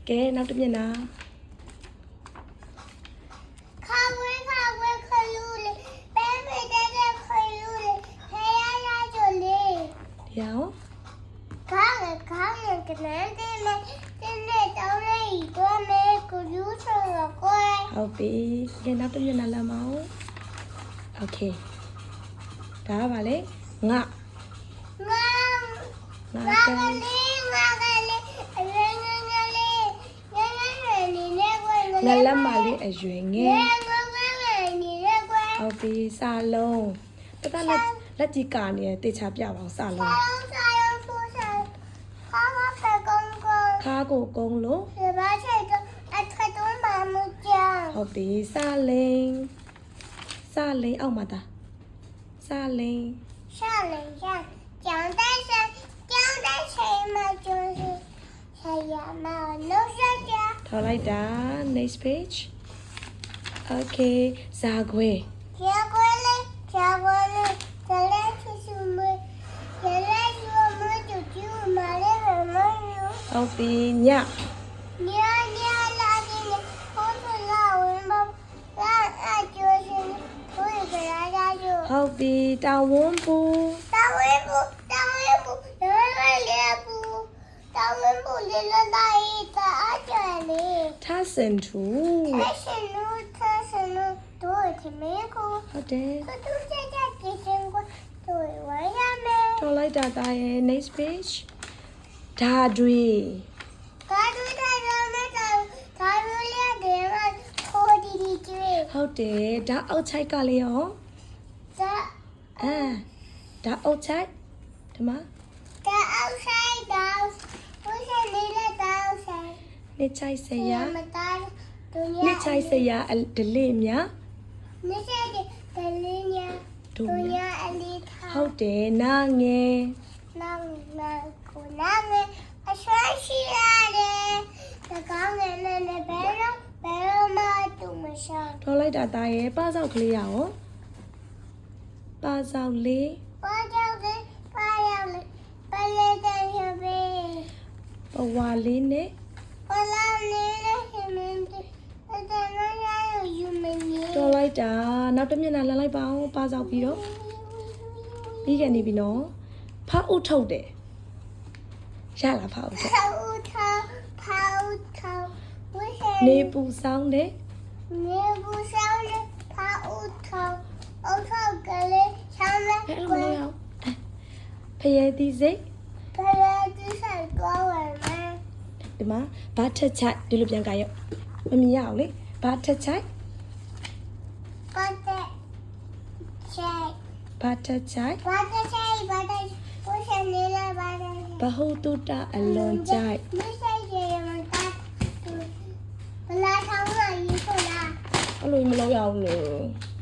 ကဲနောက်တစ်မျက်နှာ ခါဝဲခလူလေပဲမေတဲ့ခလူလေဟဲရရကြလေ ဒီရော ခါငကနန်းတဲ့လေတဲ့တောင်းလေးတော့မေကိုယူဆောကိုယ် ဟုတ်ပြီကဲနောက်တစ်မျက်နှာလာမအောင်โอเคဒါကပါလေငါ ငါ ငါ ငါ က ကလေးငါကလေးအရွယ်ငယ်ငယ်လေးငယ်ငယ်နေနေကွယ် ငါလက်မလေးအရွယ်င င ယ် ယ်ငယ်နေနေကွယ် ဟုတ်ပြီစာလုံးတတလက်ကြီးကာနေတေချာပြပါအောင်စာလုံး စာရုံဖူးဆိုင်ခါမဖက်ကုန်းကုန်း ခါကိုကုန်းလို့ ဒီဘာချိတ်တော့အထက်တုံးပါမကြံ ဟုတ်ပြီစာလိန်အောက်မှာတာစာလိန် ရှာလေရှာကျောင်းတဲ့ချိန်မှာကျုံးစီဆရာမလို့ရှာကြ ထော်လိုက်တာ next page okay ဇာခွဲ ကျကွယ်လေးတလဲချူချူမွေတလဲချူမွေကျူကျူမလေးမမယူ ဟုတ်ပြီည ညာလာနေဟိုးလာဝင်မလာအကျိုးရှင်ကိုယ်ကလာကြယူ ဟုတ်ပြီတာဝန်းပူ တောင်းဝဲဘူးရဲလေဘူးတောင်းဝဲဘူးလေလာတိုင်းတာအကျယ်လေး ထဆင်ထူ ထရှင်နူတို့ချမေကို ဟုတ်တယ် သူကြကိစင်ကိုတို့ဝါရမယ် ထော်လိုက်တာတာရဲ့ next page ဓာတွေ ကာဒူတာရမယ်ဒါရလေးတဲ့မှာခိုးဒီကျွေး ဟုတ်တယ်ဓာအောက်ချိုက်ကလေးရော ဒါ ဓာအောက်ချိုက်ဒီမှာ ဒါအောက်ဆိုင်ဒါဘုရားလေးလက်ဒါအောက်ဆိုင် နှစ်ချိုက်စရာ မတားဒုညာ နှစ်ချိုက်စရာဒလေးမြ နေစေတလင်းညာဒုညာအလေးထား ဟုတ်တယ်နာငယ် နောင်ကိုနာမအဆွဲရှိရတယ်တကောင်းငယ်နဲ့ဘယ်တော့မှတူမရှောင် ထော်လိုက်တာတာရဲ့ပစောက်ကလေးရောပစောက်လေး ဘာကြောင့်လဲဘာရောက်လဲပလဲတဲ့ရပဲ ပဝါလေးနဲ့ ဘလာနေတဲ့ဟင်းမင်းတဲ့နော်ရယူမင်းကြီး ထော်လိုက်တာနောက်တစ်မျက်နှာလှမ်းလိုက်ပါအောင်ပစောက်ပြီးတော့ပြီးခဲ့နေပြီနော်ဖအုပ်ထုတ်တယ်ရလားဖအုပ်ထုတ် ဖောက်ထောဝိဟဲ နေပူဆောင်တယ် နေဘူးဆောင်လေဖောက်ထောအုတ်ထောက်ကလေးချမ်းလဲ အဲ့လိုမလုပ်ရအောင်ဖရဲသီးစိတ် ဖရဲဒီဆိုင်ကောဝဲမယ် ဒီမှာဘာထက်ချိုက်ဒီလိုပြန်ကြရောမမြင်ရအောင်လေဘာထက်ချိုက် ပတ်တဲ့ချိုင် ဘာထက်ချိုက် ပတ်တဲ့ချိုင်ပတ်တဲ့ကိုရှင်နေလာပတ်တဲ့ ဘဟုတုတအလွန်ကြိုက် မဆိုင်ရမတာဘလာထောင်းလာယူဆိုလား အဲ့လိုမလုပ်ရအောင်လို့